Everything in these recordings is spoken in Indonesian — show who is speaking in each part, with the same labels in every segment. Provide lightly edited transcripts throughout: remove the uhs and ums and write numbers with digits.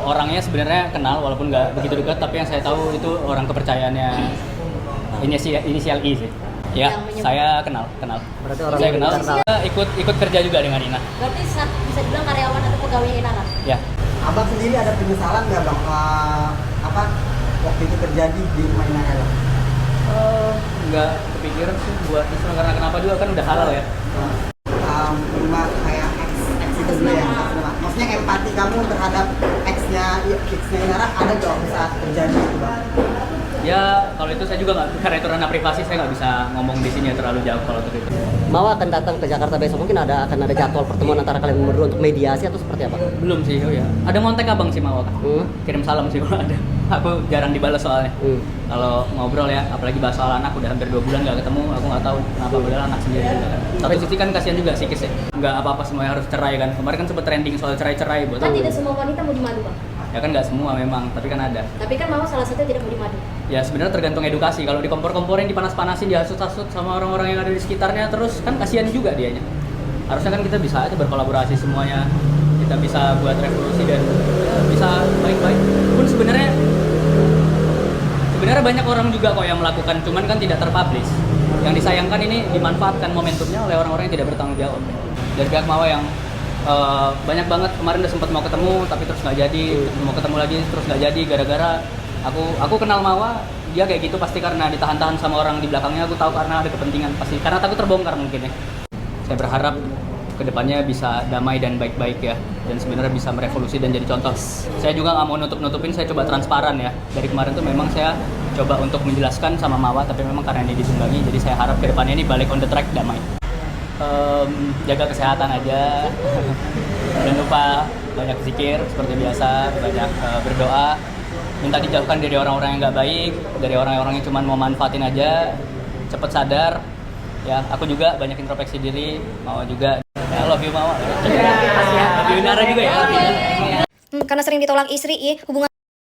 Speaker 1: Orangnya sebenarnya kenal walaupun nggak begitu dekat, tapi yang saya tahu itu orang kepercayaannya inisial I sih. Ya, saya kenal.
Speaker 2: Berarti orang
Speaker 1: Saya kenal.
Speaker 2: internal.
Speaker 1: Saya ikut kerja juga dengan Ina.
Speaker 3: Berarti bisa dibilang karyawan atau pegawai Inara?
Speaker 1: Ya.
Speaker 4: Abang sendiri ada penyesalan nggak bang? Apa waktu itu terjadi di rumah Inara?
Speaker 1: Nggak kepikiran sih buat itu karena kenapa juga kan udah halal ya.
Speaker 4: Rumah kayak ex itu dulu ya. Maksudnya empati kamu terhadap exnya Inara ada nggak saat terjadi itu bang?
Speaker 1: Ya kalau itu saya juga nggak, karena itu ranah privasi saya nggak bisa ngomong di sini terlalu jauh kalau untuk itu.
Speaker 2: Mau akan datang ke Jakarta besok, mungkin akan ada jadwal pertemuan antara kalian berdua untuk mediasi atau seperti apa?
Speaker 1: Belum sih, oh ya. Ada ngontek abang sih Mawak. Kirim salam sih kalau ada. Aku jarang dibalas soalnya. Kalau ngobrol ya, apalagi bahas soal anak, udah hampir 2 bulan nggak ketemu. Aku nggak tahu kenapa, padahal anak sendiri juga kan. Satu sisi kan kasihan juga psikis ya. Nggak apa-apa semuanya harus cerai kan. Kemarin kan sempet trending soal cerai-cerai buat.
Speaker 3: Kan tidak semua wanita mau dimadu bang.
Speaker 1: Ya kan nggak semua memang, tapi kan ada.
Speaker 3: Tapi kan mama salah satu tidak mau dimadu.
Speaker 1: Ya sebenarnya tergantung edukasi. Kalau dikompor-komporin, dipanas-panasin, dihasut-hasut sama orang-orang yang ada di sekitarnya, terus kan kasihan juga dianya. Harusnya kan kita bisa aja berkolaborasi semuanya. Kita bisa buat revolusi dan bisa baik-baik. Pun sebenarnya banyak orang juga kok yang melakukan, cuman kan tidak terpublish. Yang disayangkan ini dimanfaatkan momentumnya oleh orang-orang yang tidak bertanggung jawab. Dari pihak Mawa yang banyak banget kemarin udah sempat mau ketemu tapi terus nggak jadi, mau ketemu lagi terus nggak jadi gara-gara aku kenal Mawa, dia kayak gitu pasti karena ditahan-tahan sama orang di belakangnya. Aku tahu karena ada kepentingan pasti, karena takut terbongkar mungkin ya. Saya berharap kedepannya bisa damai dan baik-baik ya, dan sebenarnya bisa merevolusi dan jadi contoh. Saya juga nggak mau nutup-nutupin, saya coba transparan ya. Dari kemarin tuh memang saya coba untuk menjelaskan sama Mawa, tapi memang karena ini ditunggangi, jadi saya harap kedepannya ini balik on the track, damai. Jaga kesehatan aja. Jangan lupa banyak zikir seperti biasa, banyak berdoa, minta dijauhkan dari orang-orang yang nggak baik, dari orang-orang yang cuma mau manfaatin aja. Cepet sadar ya. Aku juga banyak introspeksi diri, Mawa juga ya. Love you Mawa. Love you Nara juga ya.
Speaker 5: Karena sering ditolak istri, hubungan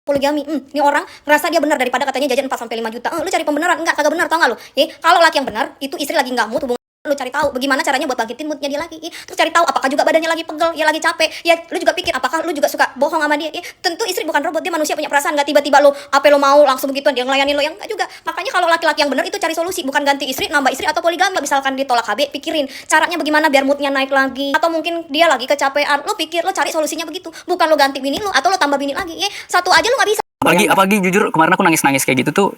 Speaker 5: poligami. Ini orang ngerasa dia benar daripada katanya jajan 4 sampai 5 juta. Lu cari pembenaran, enggak, kagak benar, tau enggak lu? Kalau laki yang benar, itu istri lagi enggak mood, hubungan lu cari tahu bagaimana caranya buat bangkitin moodnya dia lagi. Terus cari tahu apakah juga badannya lagi pegel, ya lagi capek. Ya lu juga pikir apakah lu juga suka bohong sama dia. Tentu istri bukan robot, dia manusia punya perasaan. Enggak tiba-tiba lu apa lu mau langsung begituan dia ngelayanin lo, yang enggak juga. Makanya kalau laki-laki yang benar itu cari solusi, bukan ganti istri, nambah istri atau poligami. Misalkan ditolak KB, pikirin caranya bagaimana biar moodnya naik lagi. Atau mungkin dia lagi kecapean, lu pikir, lu cari solusinya begitu. Bukan lu ganti bini lu atau lu tambah bini lagi. Satu aja lu enggak bisa.
Speaker 6: Apalagi jujur kemarin aku nangis kayak gitu tuh.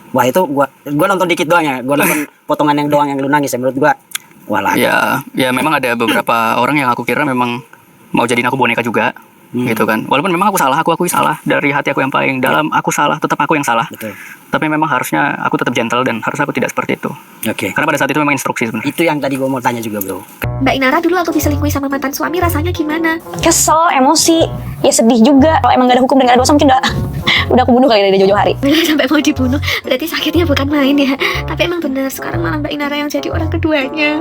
Speaker 2: Wah itu gua nonton dikit doang ya. Gua nonton potongan yang doang yang lu nangis ya, menurut gua. Wah lah.
Speaker 6: Ya memang ada beberapa orang yang aku kira memang mau jadiin aku boneka juga. Gitu kan. Walaupun memang aku salah, aku akui salah dari hati aku yang paling dalam, aku salah, tetap aku yang salah.
Speaker 2: Betul.
Speaker 6: Tapi memang harusnya aku tetap gentle dan harusnya aku tidak seperti itu.
Speaker 2: Oke.
Speaker 6: Karena pada saat itu memang instruksi sebenarnya.
Speaker 2: Itu yang tadi gua mau tanya juga, Bro.
Speaker 7: Mbak Inara dulu waktu diselingkuhi sama mantan suami rasanya gimana?
Speaker 8: Kesel, emosi, ya sedih juga. Kalau emang gak ada hukum dan gak ada dosa mungkin udah aku bunuh kali dari jauh-jauh hari.
Speaker 7: Sampai mau dibunuh, berarti sakitnya bukan main ya. Tapi emang bener, sekarang malah Mbak Inara yang jadi orang keduanya.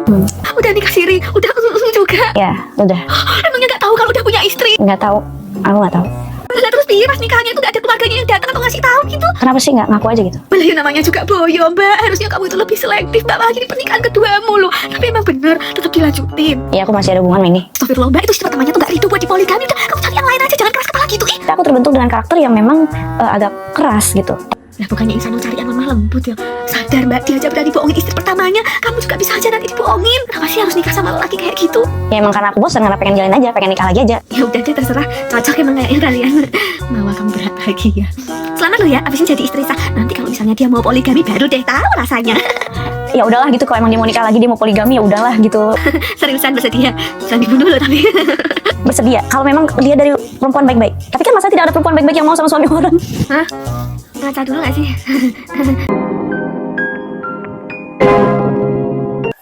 Speaker 7: Udah nikah siri, udah juga.
Speaker 8: Ya, udah.
Speaker 7: Emangnya gak tahu kalau udah punya istri?
Speaker 8: Nggak tahu, aku nggak tahu.
Speaker 7: Lah terus dia pas nikahnya itu gak ada keluarganya yang datang atau ngasih tahu gitu?
Speaker 8: Kenapa sih nggak ngaku aja gitu?
Speaker 7: Malah ya namanya juga boyo Mbak, harusnya kamu itu lebih selektif Mbak, apalagi di pernikahan keduamu loh. Tapi emang bener, tetap dilanjutin.
Speaker 8: Ya aku masih ada hubungan sama ini.
Speaker 7: Astagfirullah Mbak, itu si teman-temannya tuh gak ridho buat dipoligami. Udah, kamu cari yang lain aja, jangan keras kepala gitu.
Speaker 8: Aku terbentuk dengan karakter yang memang agak keras gitu.
Speaker 7: Lah bukannya insan cari yang lemah lembut ya. Sadar Mbak, dia aja berani bohongin istri pertamanya, kamu juga bisa aja nanti dibohongin. Kenapa sih harus nikah sama lelaki kayak gitu?
Speaker 8: Ya emang karena aku bosan, karena pengen jalan aja, pengen nikah lagi aja.
Speaker 7: Ya udah deh, terserah, cocok emang kayaknya kalian. Mawa kamu berat lagi ya. Selamat lo ya, abisin jadi istri sah. Nanti kalau misalnya dia mau poligami baru deh tahu rasanya.
Speaker 8: Ya udahlah gitu, kalau emang dia mau nikah lagi, dia mau poligami, ya udahlah gitu.
Speaker 7: Seriusan bersedia, jangan dibunuh loh tapi.
Speaker 8: Bersedia kalau memang dia dari perempuan baik-baik. Tapi kan masa tidak ada perempuan baik-baik yang mau sama suami orang?
Speaker 7: Hah? Ngaca dulu gak sih?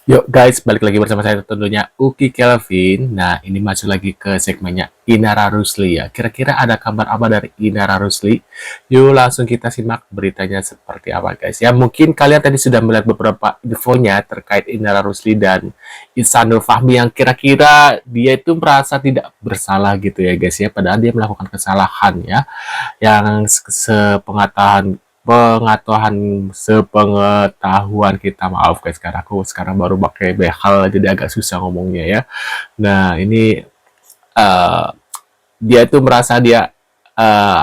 Speaker 9: Yuk guys, balik lagi bersama saya tentunya Uki Kelvin. Nah, ini masuk lagi ke segmennya Inara Rusli ya. Kira-kira ada kabar apa dari Inara Rusli? Yuk langsung kita simak beritanya seperti apa guys. Ya mungkin kalian tadi sudah melihat beberapa infonya terkait Inara Rusli dan Ihsanul Fahmi yang kira-kira dia itu merasa tidak bersalah gitu ya guys ya. Padahal dia melakukan kesalahan ya. Yang sepengetahuan kita, maaf guys, karena aku sekarang baru pakai behal jadi agak susah ngomongnya ya. Nah ini dia itu merasa dia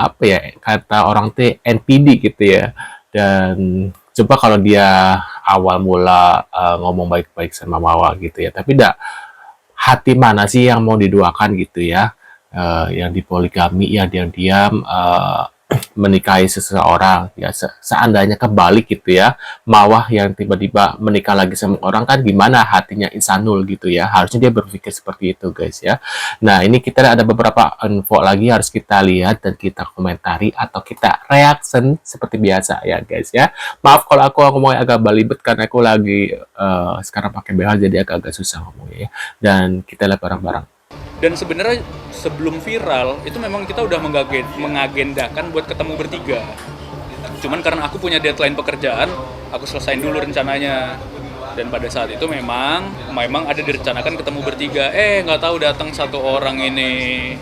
Speaker 9: apa ya, kata orang tuh NPD gitu ya. Dan coba kalau dia awal mula ngomong baik-baik sama Mawa gitu ya, tapi hati mana sih yang mau diduakan gitu ya, yang dipoligami ya, diam-diam menikahi seseorang ya, seandainya kebalik gitu ya, Mawah yang tiba-tiba menikah lagi sama orang, kan gimana hatinya Insanul gitu ya, harusnya dia berpikir seperti itu guys ya. Nah ini kita ada beberapa info lagi harus kita lihat dan kita komentari atau kita reaction seperti biasa ya guys ya. Maaf kalau aku ngomongnya agak balibet karena aku lagi sekarang pakai BH jadi agak-agak susah ngomongnya ya, dan kita lihat bareng-bareng.
Speaker 10: Dan sebenarnya sebelum viral itu memang kita udah mengagendakan buat ketemu bertiga. Cuman karena aku punya deadline pekerjaan, aku selesain dulu rencananya. Dan pada saat itu memang ada direncanakan ketemu bertiga. Nggak tahu datang satu orang ini,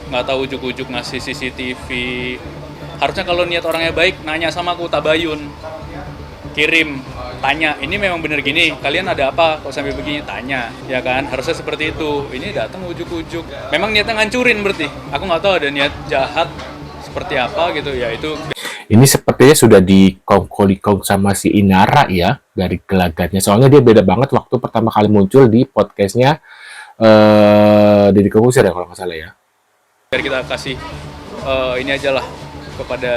Speaker 10: nggak tahu ujuk-ujuk ngasih CCTV. Harusnya kalau niat orangnya baik, nanya sama aku, tabayun. Kirim, tanya, ini memang bener gini, kalian ada apa kok sampai begini, tanya, ya kan, harusnya seperti itu. Ini datang ujuk-ujuk, memang niatnya ngancurin berarti, aku nggak tahu ada niat jahat seperti apa gitu ya. Itu
Speaker 9: ini sepertinya sudah dikongko sama si Inara ya, dari gelagatnya, soalnya dia beda banget waktu pertama kali muncul di podcastnya Deddy Corbuzier ya kalau nggak salah ya.
Speaker 10: biar kita kasih ini aja lah kepada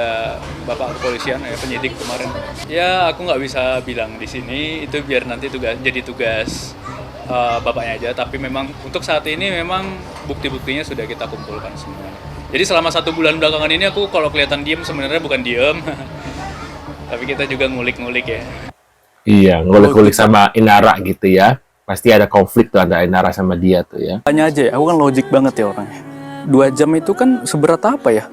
Speaker 10: Bapak Kepolisian ya, penyidik kemarin. Ya aku nggak bisa bilang di sini, itu biar nanti jadi tugas bapaknya aja. Tapi memang untuk saat ini memang bukti-buktinya sudah kita kumpulkan semua. Jadi selama 1 bulan belakangan ini aku kalau kelihatan diem sebenarnya bukan diem, tapi kita juga ngulik-ngulik ya.
Speaker 9: Iya, ngulik-ngulik sama Inara gitu ya. Pasti ada konflik tuh antara Inara sama dia tuh ya.
Speaker 10: Tanya aja ya, aku kan logik banget ya orangnya. 2 jam itu kan seberat apa ya?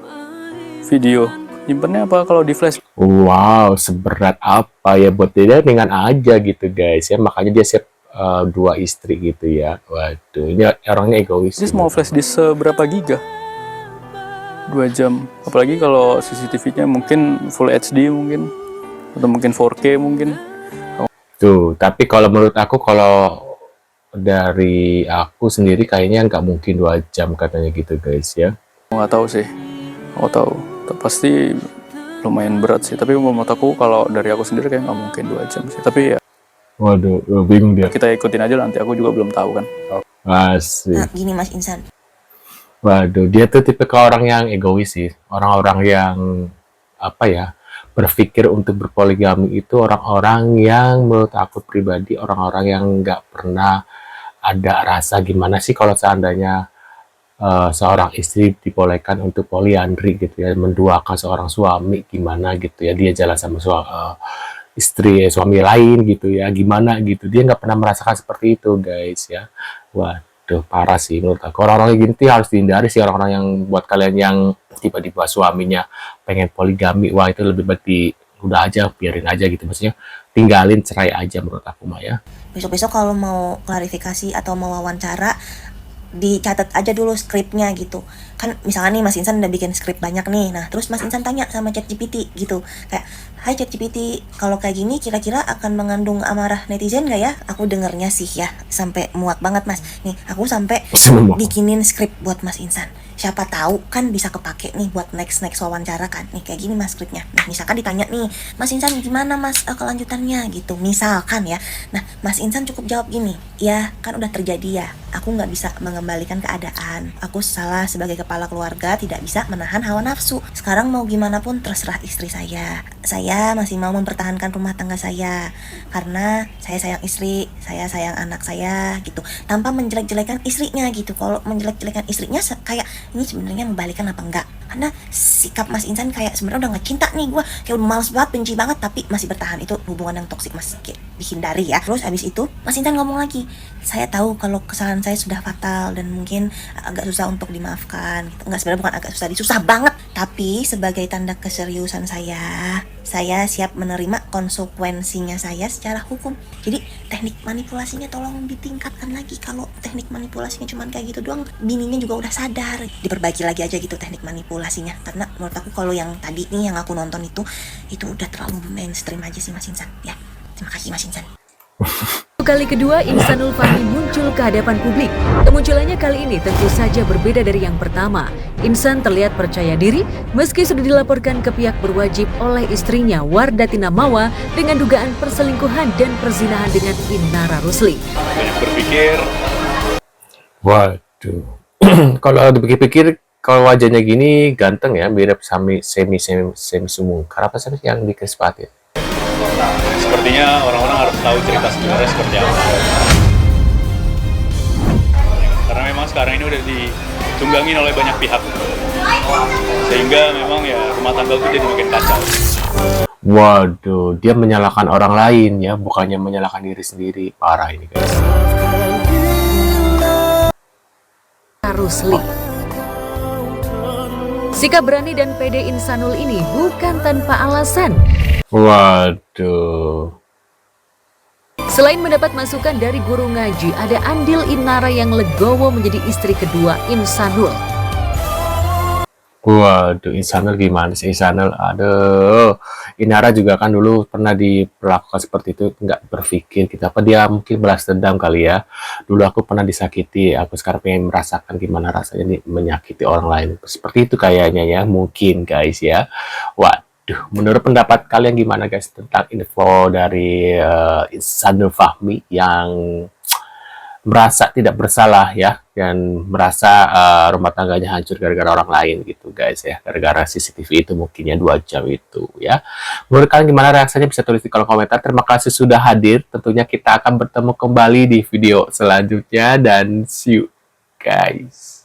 Speaker 10: Video nyimpennya apa kalau di flash?
Speaker 9: Wow, seberat apa ya buat dia, ringan aja gitu guys ya, makanya dia siap 2 istri gitu ya. Waduh, ini orangnya egois.
Speaker 10: Dia mau flash disk seberapa giga? 2 jam, apalagi kalau CCTV-nya mungkin Full HD mungkin, atau mungkin 4K mungkin.
Speaker 9: Tuh, tapi kalau menurut aku, kalau dari aku sendiri kayaknya nggak mungkin 2 jam katanya gitu guys ya.
Speaker 10: Nggak tahu sih, nggak tahu. Pasti lumayan berat sih, tapi menurut aku kalau dari aku sendiri kayak nggak mungkin 2 jam sih, tapi ya
Speaker 9: waduh, bingung dia.
Speaker 10: kita ikutin aja, nanti aku juga belum tahu kan.
Speaker 9: Asik.
Speaker 8: Nah, gini Mas Insan.
Speaker 9: Waduh, dia tuh tipe orang yang egois sih, orang-orang yang apa ya, berpikir untuk berpoligami itu orang-orang yang menurut aku pribadi, orang-orang yang nggak pernah ada rasa gimana sih kalau seandainya seorang istri dibolehkan untuk poliandri gitu ya, menduakan seorang suami gimana gitu ya, dia jalan sama suami lain gitu ya, gimana gitu, dia nggak pernah merasakan seperti itu guys ya. Waduh, parah sih menurut aku, orang-orang gini harus dihindari sih, orang-orang yang buat kalian yang tiba-tiba suaminya pengen poligami, wah itu lebih baik udah aja, biarin aja gitu, maksudnya tinggalin, cerai aja menurut aku mah ya.
Speaker 8: Besok-besok kalau mau klarifikasi atau mau wawancara, dicatat aja dulu skripnya gitu. Kan misalnya nih Mas Insan udah bikin skrip banyak nih, nah terus Mas Insan tanya sama ChatGPT gitu, kayak, hai ChatGPT, kalau kayak gini kira-kira akan mengandung amarah netizen gak ya? Aku dengernya sih ya sampai muak banget Mas. Nih aku sampai bikinin skrip buat Mas Insan, siapa tahu kan bisa kepake nih buat next wawancara kan. Nih kayak gini Mas skripnya. Nah misalkan ditanya nih, Mas Insan gimana Mas kelanjutannya gitu, misalkan ya. Nah Mas Insan cukup jawab gini, ya kan udah terjadi ya, aku nggak bisa mengembalikan keadaan, aku salah sebagai kepala keluarga, tidak bisa menahan hawa nafsu. Sekarang mau gimana pun terserah istri saya masih mau mempertahankan rumah tangga saya karena saya sayang istri, saya sayang anak saya gitu, tanpa menjelek-jelekan istrinya gitu. Kalau menjelek-jelekan istrinya kayak ini sebenarnya membalikan apa enggak, karena sikap Mas Insan kayak sebenarnya udah nggak cinta nih, gue kayak udah males banget, benci banget, tapi masih bertahan. Itu hubungan yang toksik Mas, kayak dihindari ya. Terus abis itu Mas Insan ngomong lagi, saya tahu kalau kesalahan saya sudah fatal dan mungkin agak susah untuk dimaafkan gitu. Enggak, sebenarnya bukan agak susah, susah banget, tapi sebagai tanda keseriusan saya siap menerima konsekuensinya saya secara hukum. Jadi teknik manipulasinya tolong ditingkatkan lagi. Kalau teknik manipulasinya cuma kayak gitu doang, bininya juga udah sadar, diperbaiki lagi aja gitu teknik manipulasinya. Karena menurut aku kalau yang tadi nih yang aku nonton itu udah terlalu mainstream aja sih Mas Insan ya. Terima kasih Mas Insan.
Speaker 11: kali kedua, Insanul Fahmi muncul ke hadapan publik. Kemunculannya kali ini tentu saja berbeda dari yang pertama. Insan terlihat percaya diri meski sudah dilaporkan ke pihak berwajib oleh istrinya Wardatina Mawa dengan dugaan perselingkuhan dan perzinahan dengan Inara Rusli.
Speaker 10: Banyak berpikir,
Speaker 9: Waduh. Kalau dipikir-pikir, kalau wajahnya gini ganteng ya, mirip semi sumungkar apa sih yang di Krispat ya?
Speaker 10: sepertinya orang-orang harus tahu cerita sebenarnya seperti apa. Karena memang sekarang ini udah ditunggangin oleh banyak pihak. Sehingga memang ya rumah tangga itu jadi makin kacau.
Speaker 9: Waduh, dia menyalahkan orang lain ya, bukannya menyalahkan diri sendiri. Parah ini guys.
Speaker 11: Rusli. Sikap berani dan pede Insanul ini bukan tanpa alasan.
Speaker 9: Waduh.
Speaker 11: Selain mendapat masukan dari guru ngaji, ada andil Inara yang legowo menjadi istri kedua Insanul.
Speaker 9: Waduh, Insanul gimana sih Insanul? Aduh, Inara juga kan dulu pernah diperlakukan seperti itu, nggak berpikir gitu. Apa dia mungkin balas dendam kali ya? Dulu aku pernah disakiti, aku sekarang pengen merasakan gimana rasanya nih menyakiti orang lain. Seperti itu kayaknya ya, mungkin guys ya. Waduh, menurut pendapat kalian gimana guys tentang info dari Insanul Fahmi yang merasa tidak bersalah ya, dan merasa rumah tangganya hancur gara-gara orang lain gitu guys ya, gara-gara CCTV itu mungkinnya 2 jam itu ya. Menurut kalian gimana reaksinya, bisa tulis di kolom komentar. Terima kasih sudah hadir, tentunya kita akan bertemu kembali di video selanjutnya dan see you guys.